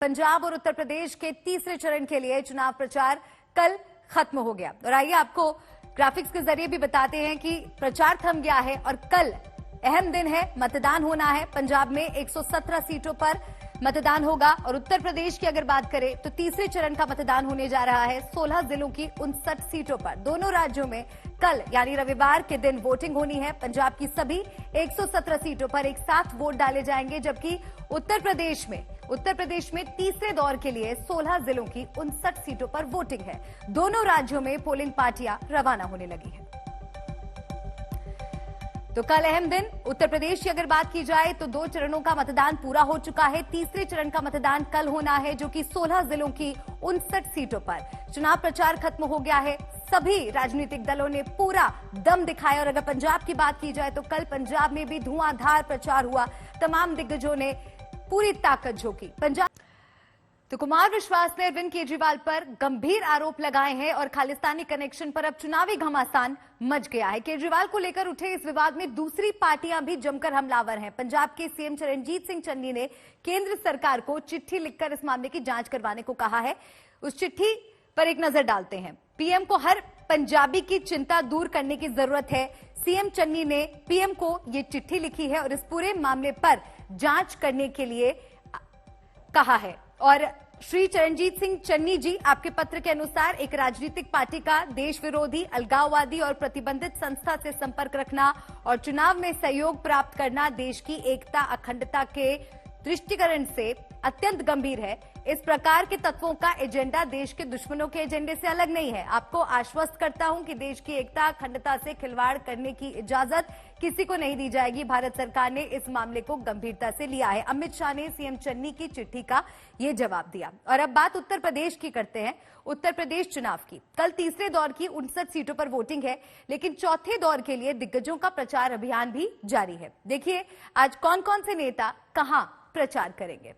पंजाब और उत्तर प्रदेश के तीसरे चरण के लिए चुनाव प्रचार कल खत्म हो गया और आइए आपको ग्राफिक्स के जरिए भी बताते हैं कि प्रचार थम गया है और कल अहम दिन है, मतदान होना है। पंजाब में 117 सीटों पर मतदान होगा और उत्तर प्रदेश की अगर बात करें तो तीसरे चरण का मतदान होने जा रहा है 16 जिलों की 59 सीटों पर। दोनों राज्यों में कल यानी रविवार के दिन वोटिंग होनी है। पंजाब की सभी 117 सीटों पर एक साथ वोट डाले जाएंगे, जबकि उत्तर प्रदेश में तीसरे दौर के लिए 16 जिलों की 59 सीटों पर वोटिंग है। दोनों राज्यों में पोलिंग पार्टियां रवाना होने लगी हैं। तो कल अहम दिन। उत्तर प्रदेश की अगर बात की जाए तो 2 चरणों का मतदान पूरा हो चुका है। तीसरे चरण का मतदान कल होना है, जो कि 16 जिलों की 59 सीटों पर। चुनाव प्रचार खत्म हो गया है। सभी राजनीतिक दलों ने पूरा दम दिखाया और अगर पंजाब की बात की जाए तो कल पंजाब में भी धुआंधार प्रचार हुआ। तमाम दिग्गजों ने पूरी ताकत झोंकी। पंजाब तो कुमार विश्वास ने अरविंद केजरीवाल पर गंभीर आरोप लगाए हैं और खालिस्तानी कनेक्शन पर अब चुनावी घमासान मच गया है। केजरीवाल को लेकर उठे इस विवाद में दूसरी पार्टियां भी जमकर हमलावर हैं। पंजाब के सीएम चरणजीत सिंह चन्नी ने केंद्र सरकार को चिट्ठी लिखकर इस मामले की जांच करवाने को कहा है। उस चिट्ठी पर एक नजर डालते हैं। पीएम को हर पंजाबी की चिंता दूर करने की जरूरत है। सीएम चन्नी ने पीएम को ये चिट्ठी लिखी है और इस पूरे मामले पर जांच करने के लिए कहा है। और श्री चरणजीत सिंह चन्नी जी, आपके पत्र के अनुसार एक राजनीतिक पार्टी का देश विरोधी, अलगाववादी और प्रतिबंधित संस्था से संपर्क रखना और चुनाव में सहयोग प्राप्त करना देश की एकता अखंडता के दृष्टिकोण से अत्यंत गंभीर है। इस प्रकार के तत्वों का एजेंडा देश के दुश्मनों के एजेंडे से अलग नहीं है। आपको आश्वस्त करता हूं कि देश की एकता अखंडता से खिलवाड़ करने की इजाजत किसी को नहीं दी जाएगी। भारत सरकार ने इस मामले को गंभीरता से लिया है। अमित शाह ने सीएम चन्नी की चिट्ठी का ये जवाब दिया। और अब बात उत्तर प्रदेश की करते हैं। उत्तर प्रदेश चुनाव की कल तीसरे दौर की 59 सीटों पर वोटिंग है, लेकिन चौथे दौर के लिए दिग्गजों का प्रचार अभियान भी जारी है। देखिए आज कौन कौन से नेता कहां प्रचार करेंगे।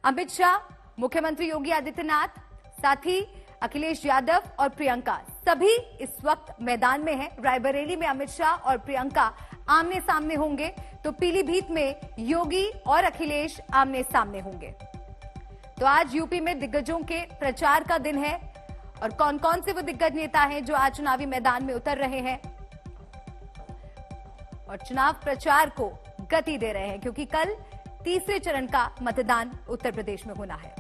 अमित शाह, मुख्यमंत्री योगी आदित्यनाथ, साथ ही अखिलेश यादव और प्रियंका सभी इस वक्त मैदान में हैं। रायबरेली में अमित शाह और प्रियंका आमने सामने होंगे, तो पीलीभीत में योगी और अखिलेश आमने सामने होंगे। तो आज यूपी में दिग्गजों के प्रचार का दिन है और कौन कौन से वो दिग्गज नेता हैं जो आज चुनावी मैदान में उतर रहे हैं और चुनाव प्रचार को गति दे रहे हैं, क्योंकि कल तीसरे चरण का मतदान उत्तर प्रदेश में होना है।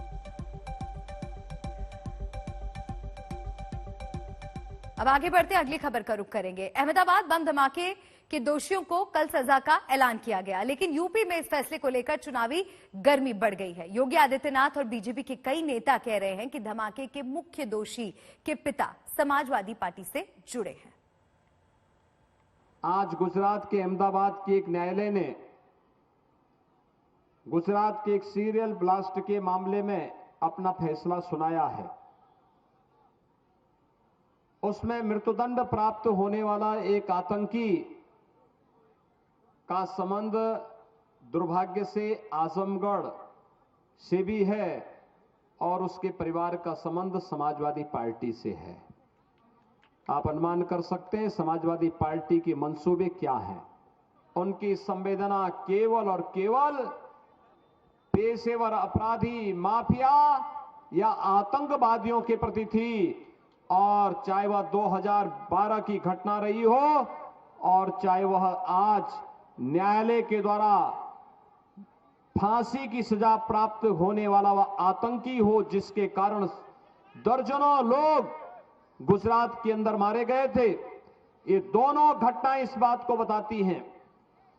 अब आगे बढ़ते अगली खबर का रुख करेंगे। अहमदाबाद बम धमाके के दोषियों को कल सजा का ऐलान किया गया, लेकिन यूपी में इस फैसले को लेकर चुनावी गर्मी बढ़ गई है। योगी आदित्यनाथ और बीजेपी के कई नेता कह रहे हैं कि धमाके के मुख्य दोषी के पिता समाजवादी पार्टी से जुड़े हैं। आज गुजरात के अहमदाबाद के एक न्यायालय ने गुजरात के एक सीरियल ब्लास्ट के मामले में अपना फैसला सुनाया है। उसमें मृत्युदंड प्राप्त होने वाला एक आतंकी का संबंध दुर्भाग्य से आजमगढ़ से भी है और उसके परिवार का संबंध समाजवादी पार्टी से है। आप अनुमान कर सकते हैं समाजवादी पार्टी के मंसूबे क्या हैं। उनकी संवेदना केवल और केवल पेशेवर अपराधी, माफिया या आतंकवादियों के प्रति थी, और चाहे वह 2012 की घटना रही हो और चाहे वह आज न्यायालय के द्वारा फांसी की सजा प्राप्त होने वाला वह आतंकी हो, जिसके कारण दर्जनों लोग गुजरात के अंदर मारे गए थे। ये दोनों घटनाएं इस बात को बताती हैं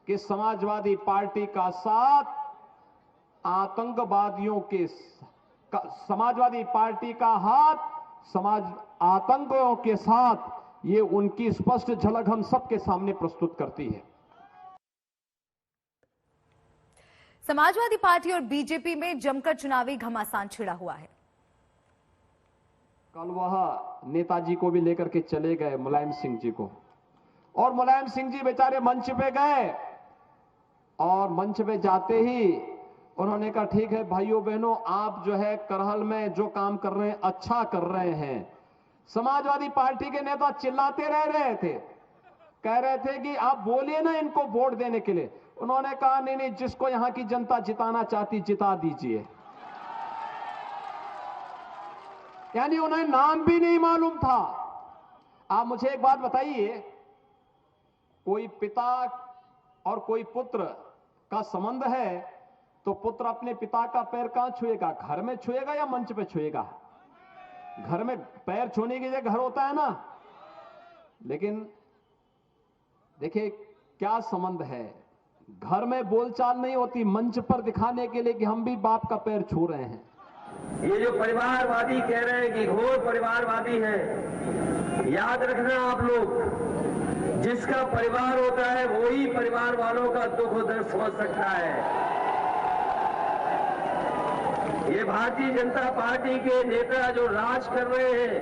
कि समाजवादी पार्टी का साथ आतंकवादियों के समाजवादी पार्टी का हाथ आतंकियों के साथ, ये उनकी स्पष्ट झलक हम सबके सामने प्रस्तुत करती है। समाजवादी पार्टी और बीजेपी में जमकर चुनावी घमासान छिड़ा हुआ है। कल वह नेताजी को भी लेकर के चले गए, मुलायम सिंह जी को, और मुलायम सिंह जी बेचारे मंच पे गए और मंच पे जाते ही उन्होंने कहा ठीक है भाइयों बहनों, आप जो है करहल में जो काम कर रहे हैं अच्छा कर रहे हैं। समाजवादी पार्टी के नेता चिल्लाते रह रहे थे, कह रहे थे कि आप बोलिए ना इनको वोट देने के लिए। उन्होंने कहा नहीं नहीं, जिसको यहां की जनता जिताना चाहती जिता दीजिए। यानी उन्हें नाम भी नहीं मालूम था। आप मुझे एक बात बताइए, कोई पिता और कोई पुत्र का संबंध है तो पुत्र अपने पिता का पैर कहां छुएगा? घर में छुएगा या मंच पे छुएगा? घर में पैर छूने की जगह घर होता है ना। लेकिन देखिए क्या संबंध है, घर में बोलचाल नहीं होती, मंच पर दिखाने के लिए कि हम भी बाप का पैर छू रहे हैं। ये जो परिवारवादी कह रहे हैं कि घोर परिवारवादी है, याद रखना आप लोग, जिसका परिवार होता है वही परिवार वालों का दुख दर्द समझ सकता है। ये भारतीय जनता पार्टी के नेता जो राज कर रहे हैं,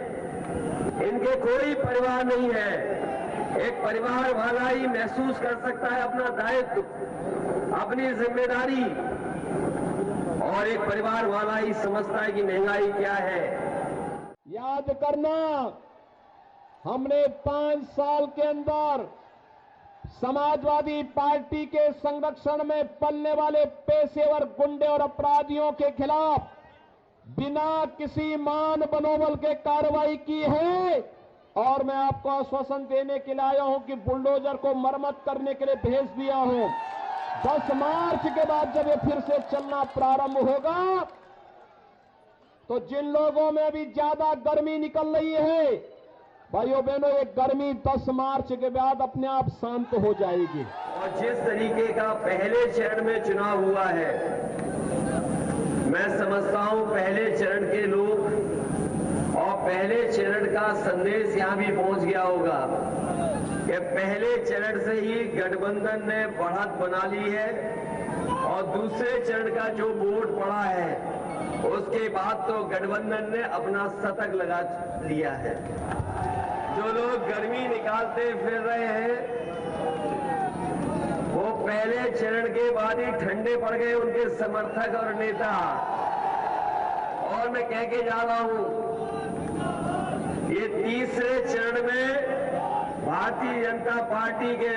इनके कोई परिवार नहीं है। एक परिवार वाला ही महसूस कर सकता है अपना दायित्व, अपनी जिम्मेदारी, और एक परिवार वाला ही समझता है कि महंगाई क्या है। याद करना, हमने 5 साल के अंदर समाजवादी पार्टी के संरक्षण में पलने वाले पेशेवर गुंडे और अपराधियों के खिलाफ बिना किसी मान मनोबल के कार्रवाई की है। और मैं आपको आश्वासन देने के लिए आया हूं कि बुलडोजर को मरम्मत करने के लिए भेज दिया हूं। 10 मार्च के बाद जब ये फिर से चलना प्रारंभ होगा तो जिन लोगों में अभी ज्यादा गर्मी निकल रही है, भाइयों बहनों, ये गर्मी 10 मार्च के बाद अपने आप शांत हो जाएगी। और जिस तरीके का पहले चरण में चुनाव हुआ है, मैं समझता हूं पहले चरण के लोग और पहले चरण का संदेश यहां भी पहुंच गया होगा कि पहले चरण से ही गठबंधन ने बढ़त बना ली है और दूसरे चरण का जो वोट पड़ा है उसके बाद तो गठबंधन ने अपना शतक लगा लिया है। जो लोग गर्मी निकालते फिर रहे हैं वो पहले चरण के बाद ही ठंडे पड़ गए, उनके समर्थक और नेता। और मैं कह के जा रहा हूं, ये तीसरे चरण में भारतीय जनता पार्टी के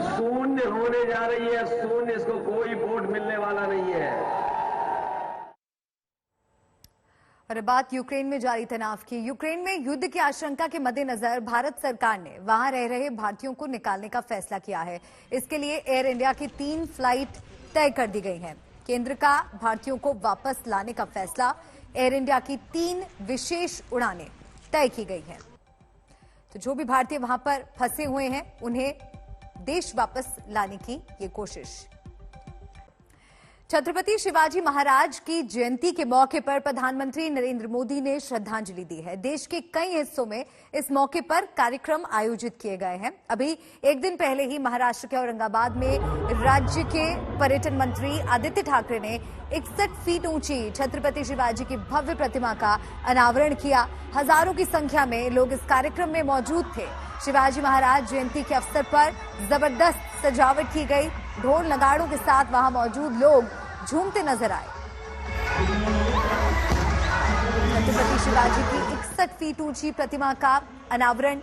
शून्य होने जा रही है। शून्य, इसको कोई वोट मिलने वाला नहीं है। और बात यूक्रेन में जारी तनाव की। यूक्रेन में युद्ध की आशंका के मद्देनजर भारत सरकार ने वहां रह रहे भारतीयों को निकालने का फैसला किया है। इसके लिए एयर इंडिया की 3 फ्लाइट तय कर दी गई हैं। केंद्र का भारतीयों को वापस लाने का फैसला, एयर इंडिया की 3 विशेष उड़ानें तय की गई हैं। तो जो भी भारतीय वहां पर फंसे हुए हैं उन्हें देश वापस लाने की ये कोशिश। छत्रपति शिवाजी महाराज की जयंती के मौके पर प्रधानमंत्री नरेंद्र मोदी ने श्रद्धांजलि दी है। देश के कई हिस्सों में इस मौके पर कार्यक्रम आयोजित किए गए हैं। अभी एक दिन पहले ही महाराष्ट्र के औरंगाबाद में राज्य के पर्यटन मंत्री आदित्य ठाकरे ने 61 फीट ऊंची छत्रपति शिवाजी की भव्य प्रतिमा का अनावरण किया। हजारों की संख्या में लोग इस कार्यक्रम में मौजूद थे। शिवाजी महाराज जयंती के अवसर पर जबरदस्त सजावट की गई। ढोल नगाड़ों के साथ वहां मौजूद लोग झूमते नजर आए। छत्रपति शिवाजी की 61 फीट ऊंची प्रतिमा का अनावरण